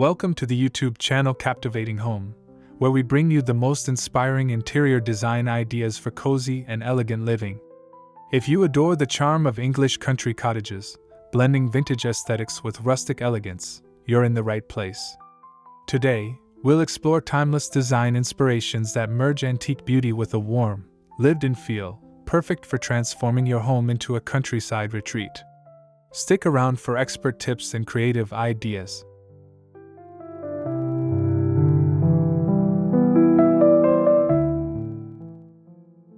Welcome to the YouTube channel Captivating Home, where we bring you the most inspiring interior design ideas for cozy and elegant living. If you adore the charm of English country cottages, blending vintage aesthetics with rustic elegance, you're in the right place. Today, we'll explore timeless design inspirations that merge antique beauty with a warm, lived-in feel, perfect for transforming your home into a countryside retreat. Stick around for expert tips and creative ideas.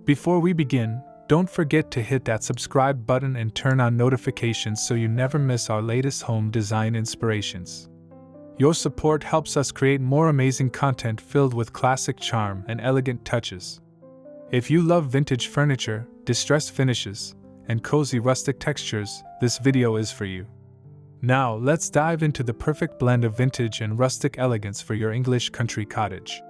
Before we begin, don't forget to hit that subscribe button and turn on notifications so you never miss our latest home design inspirations. Your support helps us create more amazing content filled with classic charm and elegant touches. If you love vintage furniture, distressed finishes, and cozy rustic textures, this video is for you. Now, let's dive into the perfect blend of vintage and rustic elegance for your English country cottage.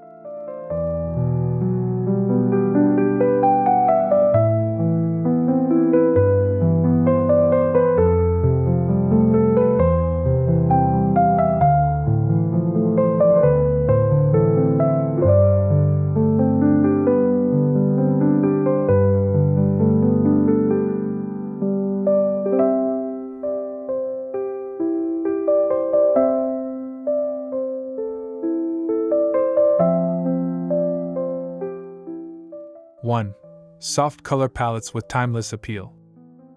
One, soft color palettes with timeless appeal.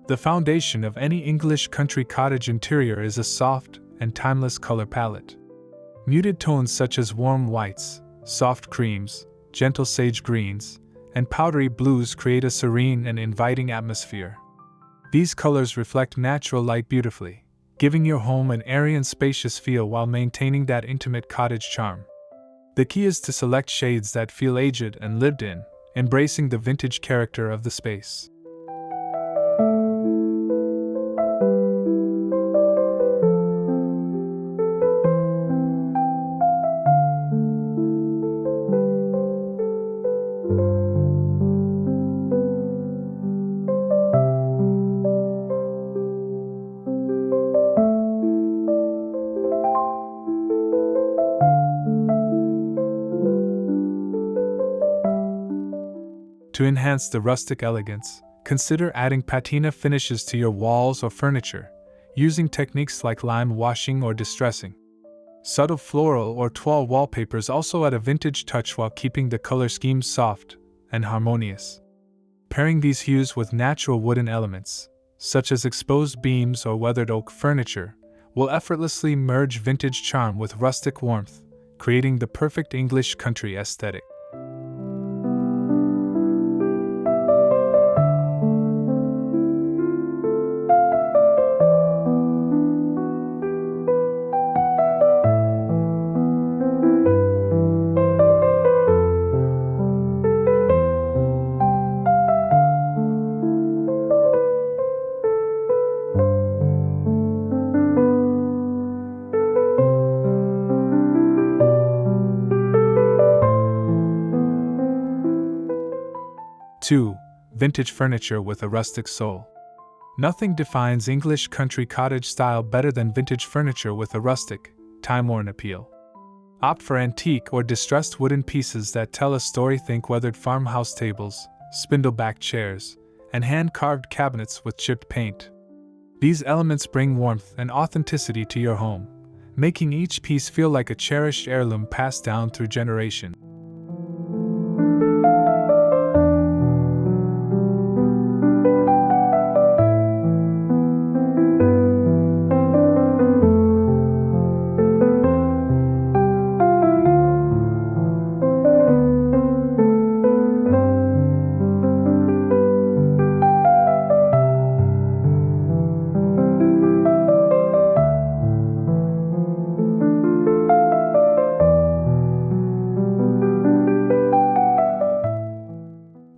The foundation of any English country cottage interior is a soft and timeless color palette. Muted tones such as warm whites, soft creams, gentle sage greens, and powdery blues create a serene and inviting atmosphere. These colors reflect natural light beautifully, giving your home an airy and spacious feel while maintaining that intimate cottage charm. The key is to select shades that feel aged and lived in, embracing the vintage character of the space. To enhance the rustic elegance, consider adding patina finishes to your walls or furniture, using techniques like lime washing or distressing. Subtle floral or toile wallpapers also add a vintage touch while keeping the color scheme soft and harmonious. Pairing these hues with natural wooden elements, such as exposed beams or weathered oak furniture, will effortlessly merge vintage charm with rustic warmth, creating the perfect English country aesthetic. 2. Vintage furniture with a rustic soul. Nothing defines English country cottage style better than vintage furniture with a rustic, time-worn appeal. Opt for antique or distressed wooden pieces that tell a story. Think weathered farmhouse tables, spindle-backed chairs, and hand-carved cabinets with chipped paint. These elements bring warmth and authenticity to your home, making each piece feel like a cherished heirloom passed down through generations.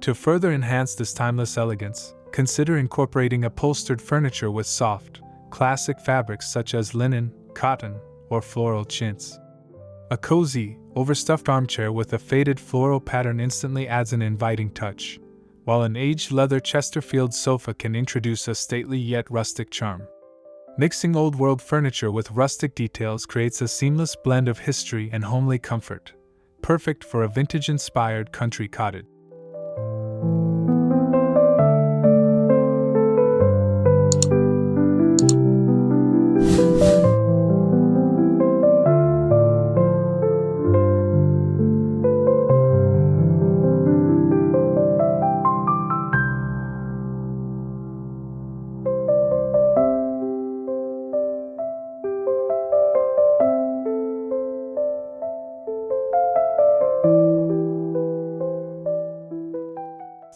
To further enhance this timeless elegance, consider incorporating upholstered furniture with soft, classic fabrics such as linen, cotton, or floral chintz. A cozy, overstuffed armchair with a faded floral pattern instantly adds an inviting touch, while an aged leather Chesterfield sofa can introduce a stately yet rustic charm. Mixing old-world furniture with rustic details creates a seamless blend of history and homely comfort, perfect for a vintage-inspired country cottage.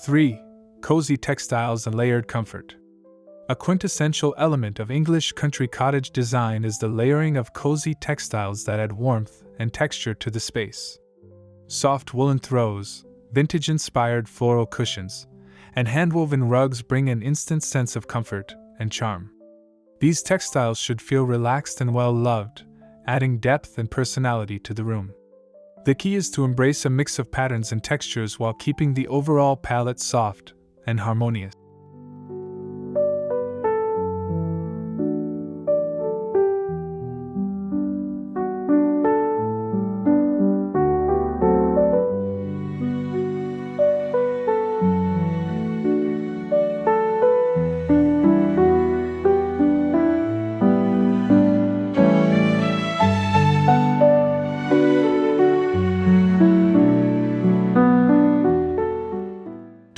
Three, cozy textiles and layered comfort. A quintessential element of English country cottage design is the layering of cozy textiles that add warmth and texture to the space. Soft woolen throws, vintage-inspired floral cushions, and hand-woven rugs bring an instant sense of comfort and charm. These textiles should feel relaxed and well-loved, adding depth and personality to the room. The key is to embrace a mix of patterns and textures while keeping the overall palette soft and harmonious.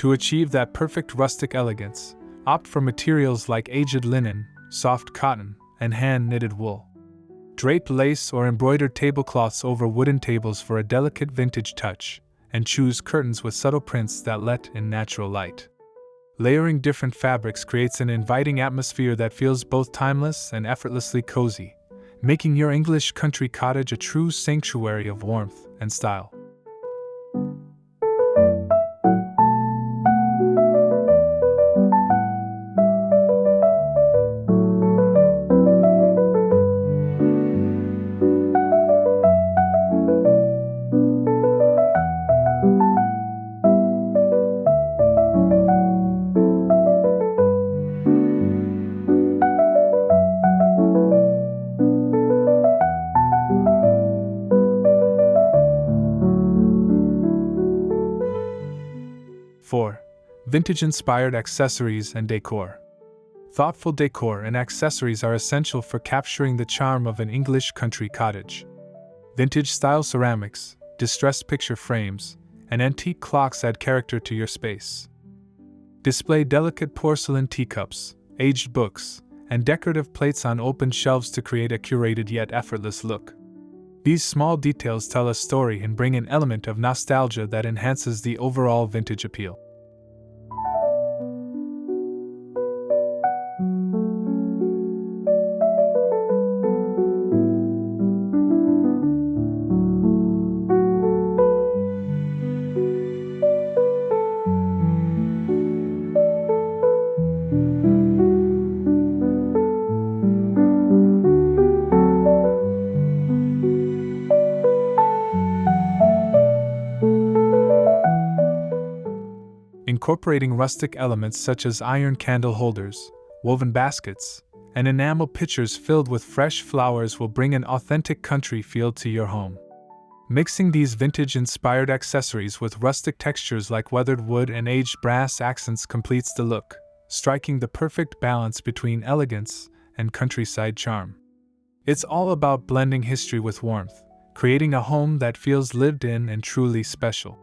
To achieve that perfect rustic elegance, opt for materials like aged linen, soft cotton, and hand-knitted wool. Drape lace or embroidered tablecloths over wooden tables for a delicate vintage touch, and choose curtains with subtle prints that let in natural light. Layering different fabrics creates an inviting atmosphere that feels both timeless and effortlessly cozy, making your English country cottage a true sanctuary of warmth and style. Four, vintage-inspired accessories and decor. Thoughtful decor and accessories are essential for capturing the charm of an English country cottage. Vintage-style ceramics, distressed picture frames, and antique clocks add character to your space. Display delicate porcelain teacups, aged books, and decorative plates on open shelves to create a curated yet effortless look. These small details tell a story and bring an element of nostalgia that enhances the overall vintage appeal. Incorporating rustic elements such as iron candle holders, woven baskets, and enamel pitchers filled with fresh flowers will bring an authentic country feel to your home. Mixing these vintage-inspired accessories with rustic textures like weathered wood and aged brass accents completes the look, striking the perfect balance between elegance and countryside charm. It's all about blending history with warmth, creating a home that feels lived in and truly special.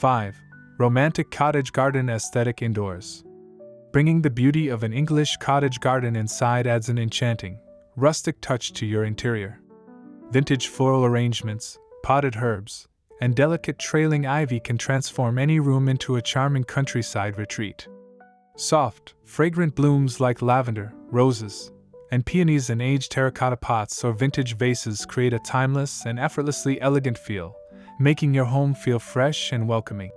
Five, romantic cottage garden aesthetic indoors. Bringing the beauty of an English cottage garden inside adds an enchanting, rustic touch to your interior. Vintage floral arrangements, potted herbs, and delicate trailing ivy can transform any room into a charming countryside retreat. Soft, fragrant blooms like lavender, roses, and peonies in aged terracotta pots or vintage vases create a timeless and effortlessly elegant feel, making your home feel fresh and welcoming.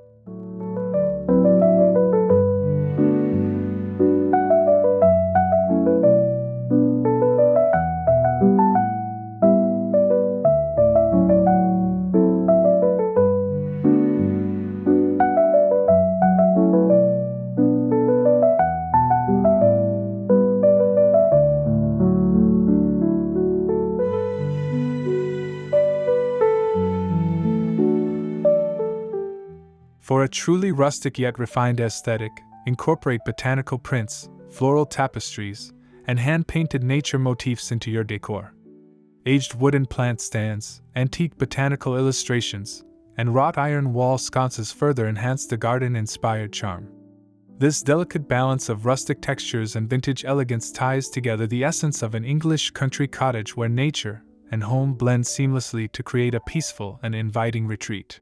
For a truly rustic yet refined aesthetic, incorporate botanical prints, floral tapestries, and hand-painted nature motifs into your decor. Aged wooden plant stands, antique botanical illustrations, and wrought iron wall sconces further enhance the garden-inspired charm. This delicate balance of rustic textures and vintage elegance ties together the essence of an English country cottage where nature and home blend seamlessly to create a peaceful and inviting retreat.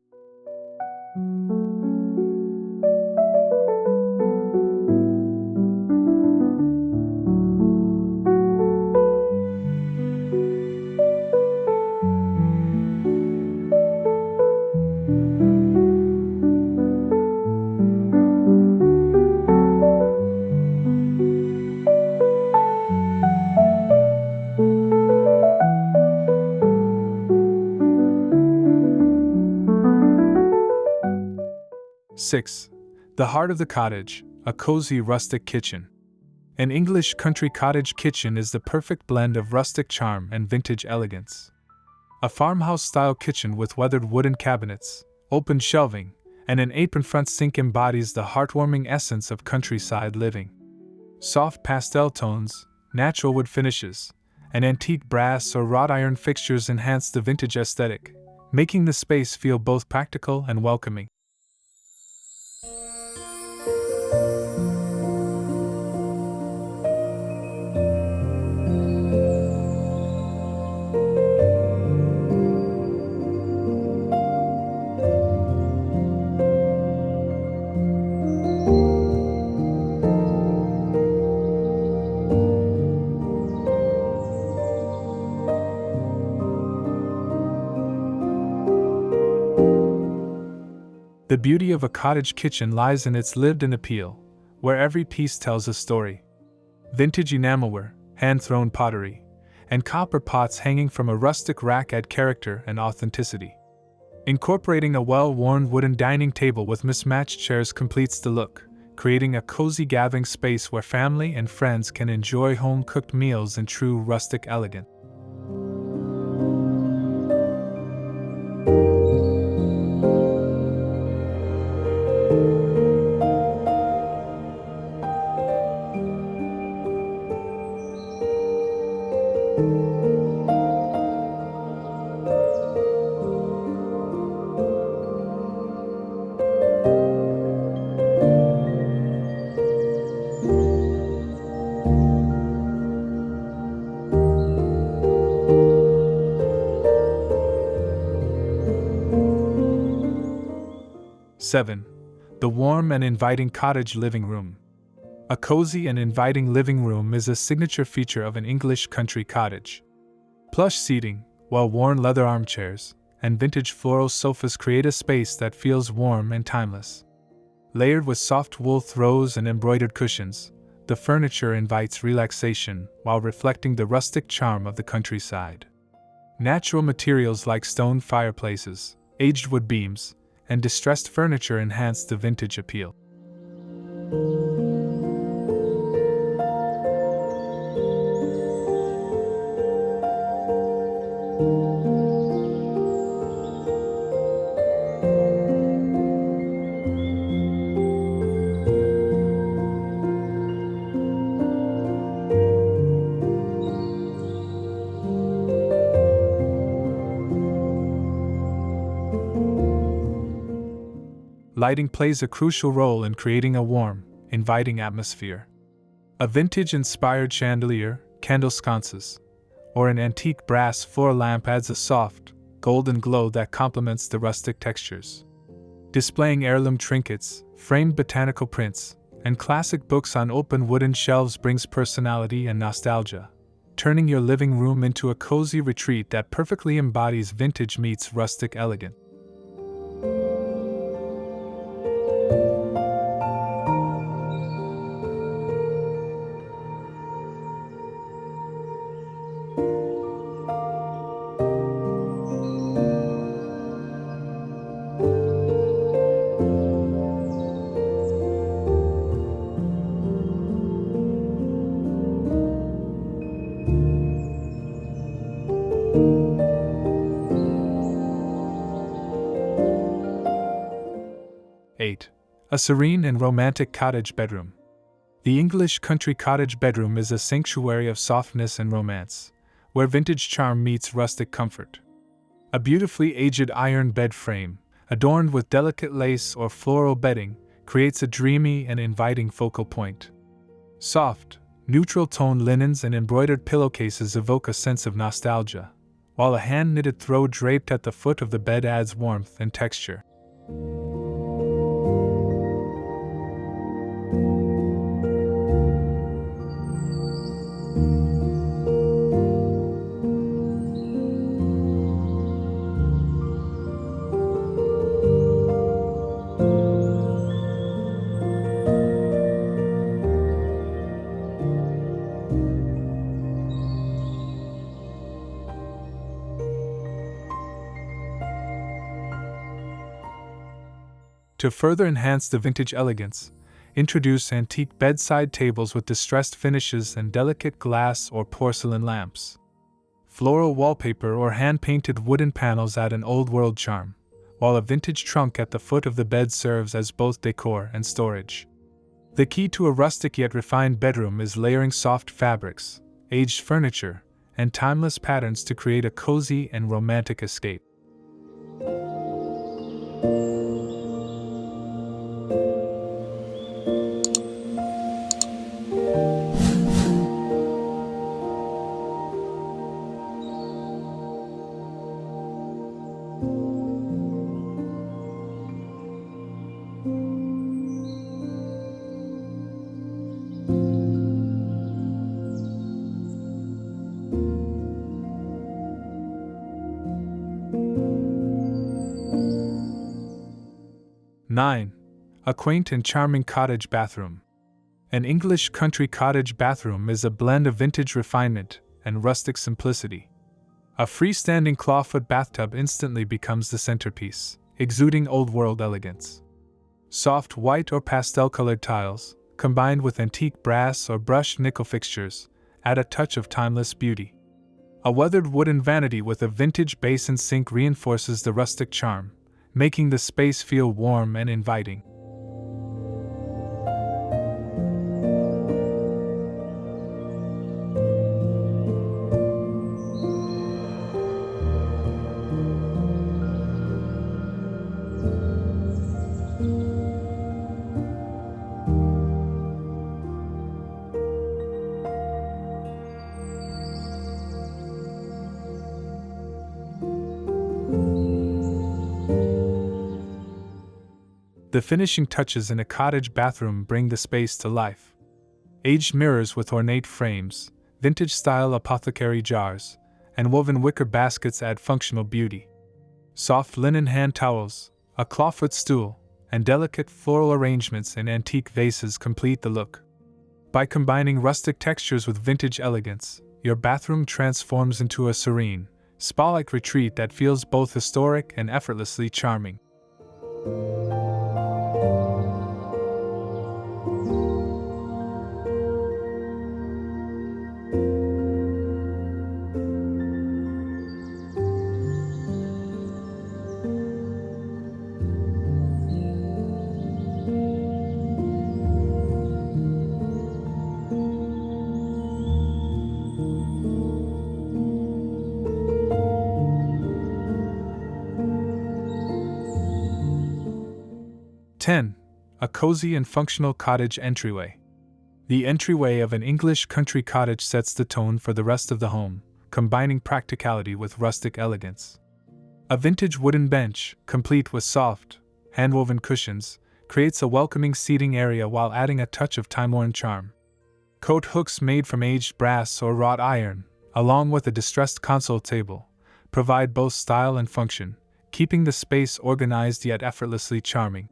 Six. The heart of the cottage, a cozy rustic kitchen. An English country cottage kitchen is the perfect blend of rustic charm and vintage elegance. A farmhouse-style kitchen with weathered wooden cabinets, open shelving, and an apron-front sink embodies the heartwarming essence of countryside living. Soft pastel tones, natural wood finishes, and antique brass or wrought iron fixtures enhance the vintage aesthetic, making the space feel both practical and welcoming. 'The beauty of a cottage kitchen lies in its lived-in appeal, where every piece tells a story. Vintage enamelware, hand-thrown pottery, and copper pots hanging from a rustic rack add character and authenticity. Incorporating a well-worn wooden dining table with mismatched chairs completes the look, creating a cozy gathering space where family and friends can enjoy home-cooked meals in true rustic elegance. Seven. The warm and inviting cottage living room. A cozy and inviting living room is a signature feature of an English country cottage. Plush seating, well-worn leather armchairs, and vintage floral sofas create a space that feels warm and timeless. Layered with soft wool throws and embroidered cushions, the furniture invites relaxation while reflecting the rustic charm of the countryside. Natural materials like stone fireplaces, aged wood beams, and distressed furniture enhance the vintage appeal. Lighting plays a crucial role in creating a warm, inviting atmosphere. A vintage-inspired chandelier, candle sconces, or an antique brass floor lamp adds a soft, golden glow that complements the rustic textures. Displaying heirloom trinkets, framed botanical prints, and classic books on open wooden shelves brings personality and nostalgia, turning your living room into a cozy retreat that perfectly embodies vintage meets rustic elegance. A serene and romantic cottage bedroom. The English country cottage bedroom is a sanctuary of softness and romance, where vintage charm meets rustic comfort. A beautifully aged iron bed frame, adorned with delicate lace or floral bedding, creates a dreamy and inviting focal point. Soft, neutral-toned linens and embroidered pillowcases evoke a sense of nostalgia, while a hand-knitted throw draped at the foot of the bed adds warmth and texture. To further enhance the vintage elegance, introduce antique bedside tables with distressed finishes and delicate glass or porcelain lamps. Floral wallpaper or hand-painted wooden panels add an old-world charm, while a vintage trunk at the foot of the bed serves as both decor and storage. The key to a rustic yet refined bedroom is layering soft fabrics, aged furniture, and timeless patterns to create a cozy and romantic escape. A quaint and charming cottage bathroom. An English country cottage bathroom is a blend of vintage refinement and rustic simplicity. A freestanding clawfoot bathtub instantly becomes the centerpiece, exuding old-world elegance. Soft white or pastel-colored tiles, combined with antique brass or brushed nickel fixtures, add a touch of timeless beauty. A weathered wooden vanity with a vintage basin sink reinforces the rustic charm, making the space feel warm and inviting. The finishing touches in a cottage bathroom bring the space to life. Aged mirrors with ornate frames, vintage-style apothecary jars, and woven wicker baskets add functional beauty. Soft linen hand towels, a clawfoot stool, and delicate floral arrangements in antique vases complete the look. By combining rustic textures with vintage elegance, your bathroom transforms into a serene, spa-like retreat that feels both historic and effortlessly charming. A cozy and functional cottage entryway. The entryway of an English country cottage sets the tone for the rest of the home, combining practicality with rustic elegance. A vintage wooden bench, complete with soft, hand-woven cushions, creates a welcoming seating area while adding a touch of time-worn charm. Coat hooks made from aged brass or wrought iron, along with a distressed console table, provide both style and function, keeping the space organized yet effortlessly charming.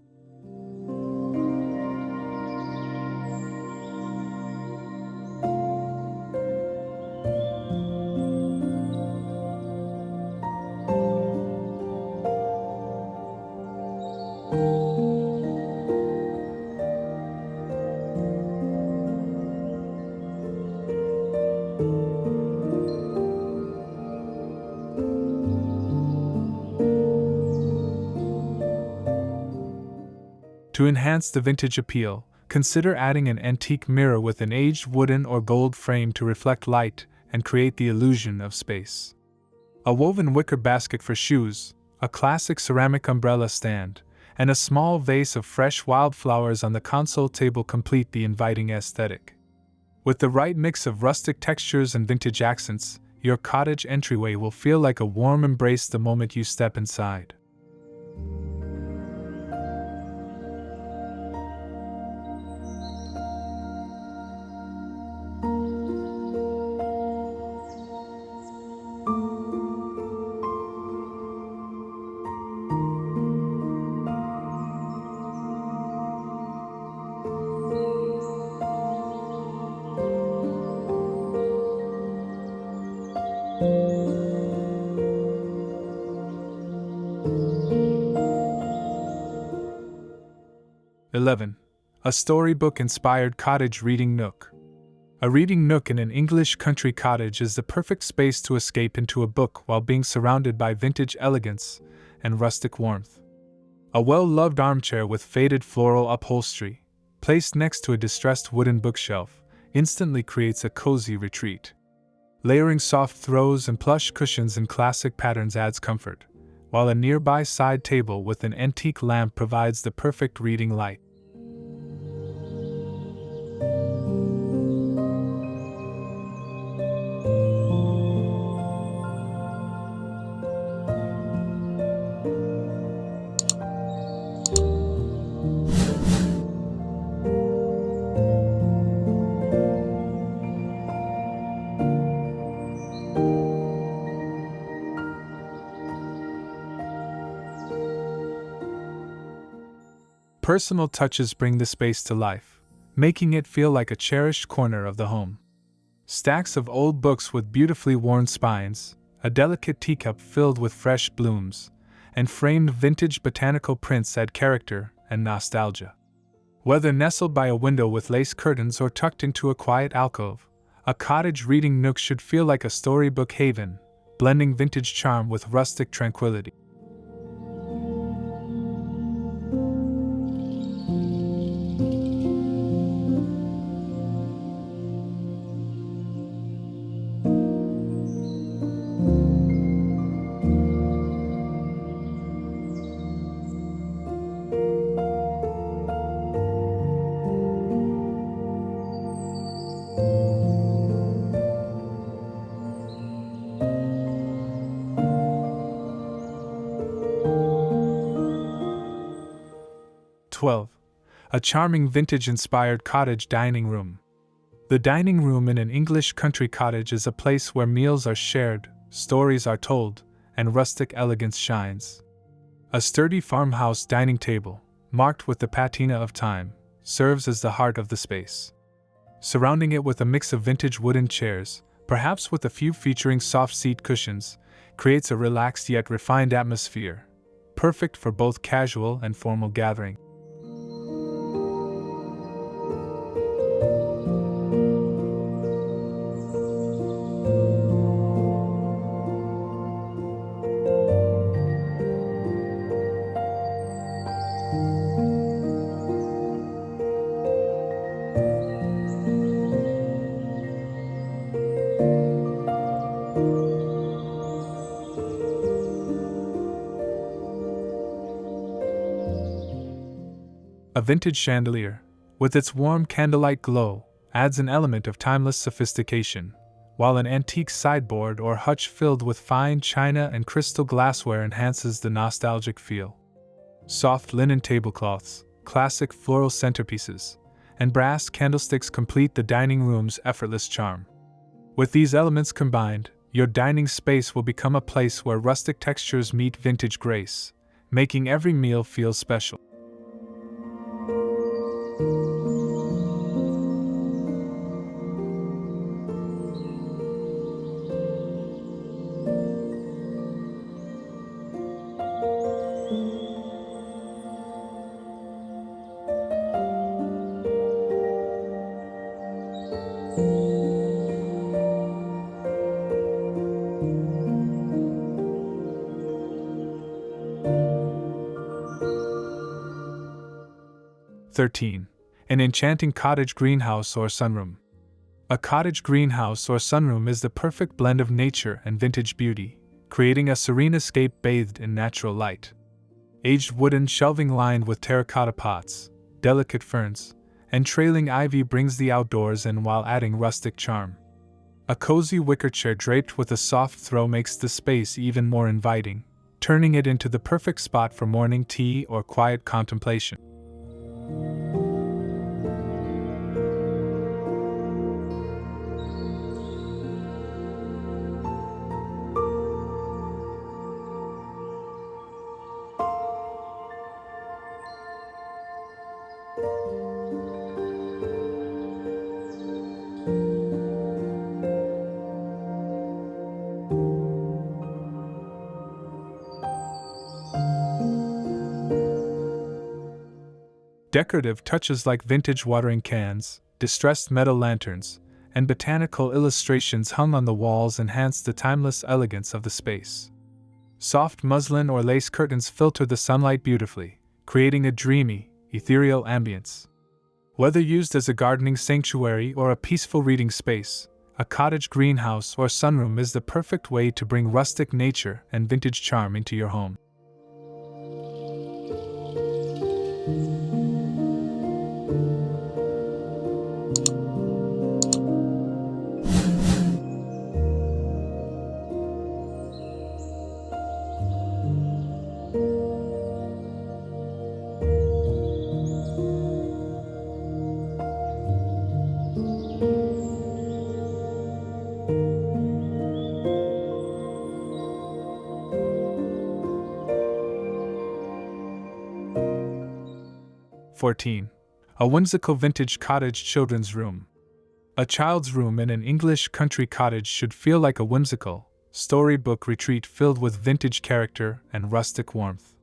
To enhance the vintage appeal, consider adding an antique mirror with an aged wooden or gold frame to reflect light and create the illusion of space. A woven wicker basket for shoes, a classic ceramic umbrella stand, and a small vase of fresh wildflowers on the console table complete the inviting aesthetic. With the right mix of rustic textures and vintage accents, your cottage entryway will feel like a warm embrace the moment you step inside. A storybook-inspired cottage reading nook. A reading nook in an English country cottage is the perfect space to escape into a book while being surrounded by vintage elegance and rustic warmth. A well-loved armchair with faded floral upholstery, placed next to a distressed wooden bookshelf, instantly creates a cozy retreat. Layering soft throws and plush cushions in classic patterns adds comfort, while a nearby side table with an antique lamp provides the perfect reading light. Personal touches bring the space to life, making it feel like a cherished corner of the home. Stacks of old books with beautifully worn spines, a delicate teacup filled with fresh blooms, and framed vintage botanical prints add character and nostalgia. Whether nestled by a window with lace curtains or tucked into a quiet alcove, a cottage reading nook should feel like a storybook haven, blending vintage charm with rustic tranquility. A charming vintage-inspired cottage dining room. The dining room in an English country cottage is a place where meals are shared, stories are told, and rustic elegance shines. A sturdy farmhouse dining table, marked with the patina of time, serves as the heart of the space. Surrounding it with a mix of vintage wooden chairs, perhaps with a few featuring soft seat cushions, creates a relaxed yet refined atmosphere, perfect for both casual and formal gathering. A vintage chandelier, with its warm candlelight glow, adds an element of timeless sophistication, while an antique sideboard or hutch filled with fine china and crystal glassware enhances the nostalgic feel. Soft linen tablecloths, classic floral centerpieces, and brass candlesticks complete the dining room's effortless charm. With these elements combined, your dining space will become a place where rustic textures meet vintage grace, making every meal feel special. An enchanting cottage greenhouse or sunroom. A cottage greenhouse or sunroom is the perfect blend of nature and vintage beauty, creating a serene escape bathed in natural light. Aged wooden shelving lined with terracotta pots, delicate ferns, and trailing ivy brings the outdoors in while adding rustic charm. A cozy wicker chair draped with a soft throw makes the space even more inviting, turning it into the perfect spot for morning tea or quiet contemplation. Decorative touches like vintage watering cans, distressed metal lanterns, and botanical illustrations hung on the walls enhance the timeless elegance of the space. Soft muslin or lace curtains filter the sunlight beautifully, creating a dreamy, ethereal ambience. Whether used as a gardening sanctuary or a peaceful reading space, a cottage greenhouse or sunroom is the perfect way to bring rustic nature and vintage charm into your home. A whimsical vintage cottage children's room. A child's room in an English country cottage should feel like a whimsical, storybook retreat filled with vintage character and rustic warmth.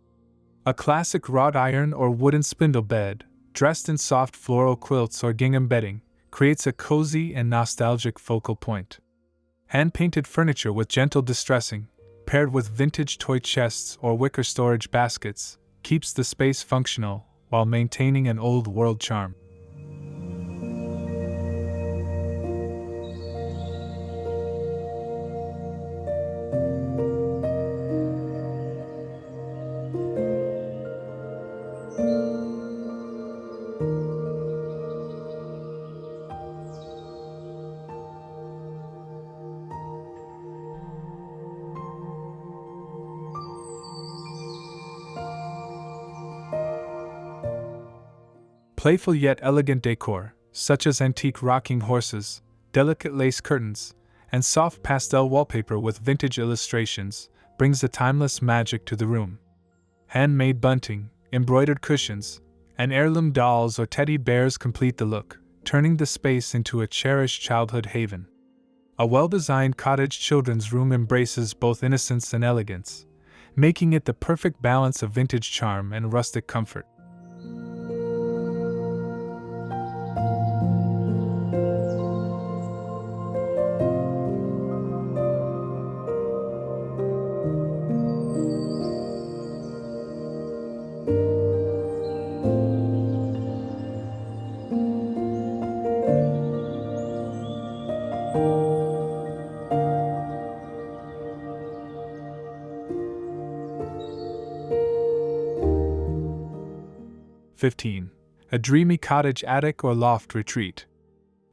A classic wrought iron or wooden spindle bed, dressed in soft floral quilts or gingham bedding, creates a cozy and nostalgic focal point. Hand-painted furniture with gentle distressing, paired with vintage toy chests or wicker storage baskets, keeps the space functional while maintaining an old-world charm. Playful yet elegant decor, such as antique rocking horses, delicate lace curtains, and soft pastel wallpaper with vintage illustrations, brings a timeless magic to the room. Handmade bunting, embroidered cushions, and heirloom dolls or teddy bears complete the look, turning the space into a cherished childhood haven. A well-designed cottage children's room embraces both innocence and elegance, making it the perfect balance of vintage charm and rustic comfort. A dreamy cottage attic or loft retreat.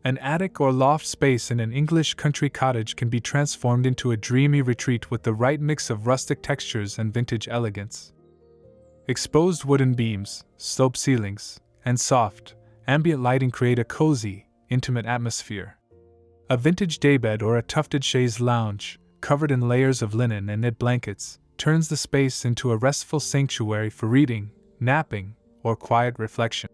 An attic or loft space in an English country cottage can be transformed into a dreamy retreat with the right mix of rustic textures and vintage elegance. Exposed wooden beams, sloped ceilings, and soft, ambient lighting create a cozy, intimate atmosphere. A vintage daybed or a tufted chaise lounge, covered in layers of linen and knit blankets, turns the space into a restful sanctuary for reading, napping, or quiet reflection.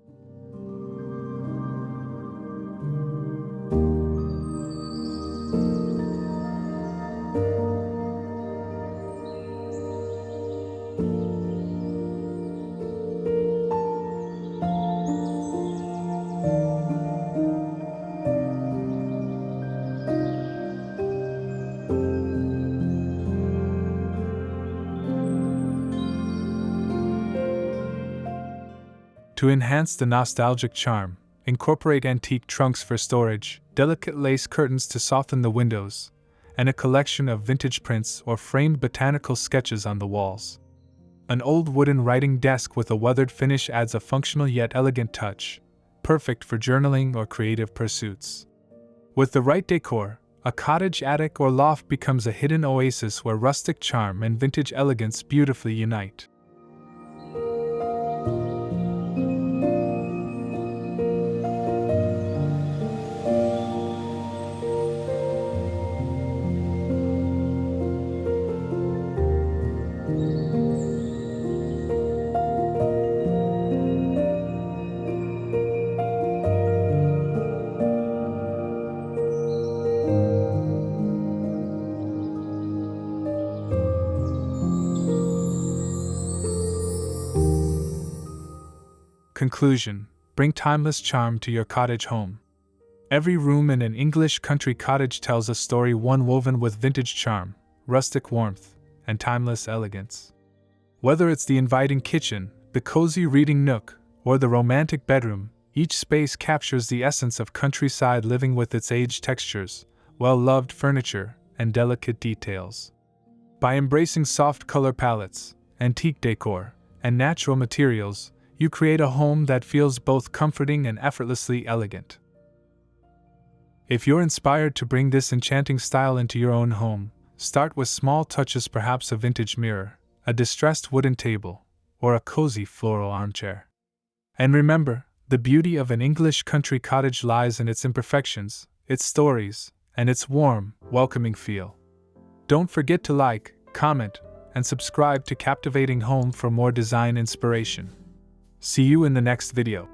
To enhance the nostalgic charm, incorporate antique trunks for storage, delicate lace curtains to soften the windows, and a collection of vintage prints or framed botanical sketches on the walls. An old wooden writing desk with a weathered finish adds a functional yet elegant touch, perfect for journaling or creative pursuits. With the right decor, a cottage attic or loft becomes a hidden oasis where rustic charm and vintage elegance beautifully unite. Conclusion: bring timeless charm to your cottage home. Every room in an English country cottage tells a story, one woven with vintage charm, rustic warmth, and timeless elegance. Whether it's the inviting kitchen, the cozy reading nook, or the romantic bedroom, each space captures the essence of countryside living with its aged textures, well-loved furniture, and delicate details. By embracing soft color palettes, antique decor, and natural materials, you create a home that feels both comforting and effortlessly elegant. If you're inspired to bring this enchanting style into your own home, start with small touches, perhaps a vintage mirror, a distressed wooden table, or a cozy floral armchair. And remember, the beauty of an English country cottage lies in its imperfections, its stories, and its warm, welcoming feel. Don't forget to like, comment, and subscribe to Captivating Home for more design inspiration. See you in the next video.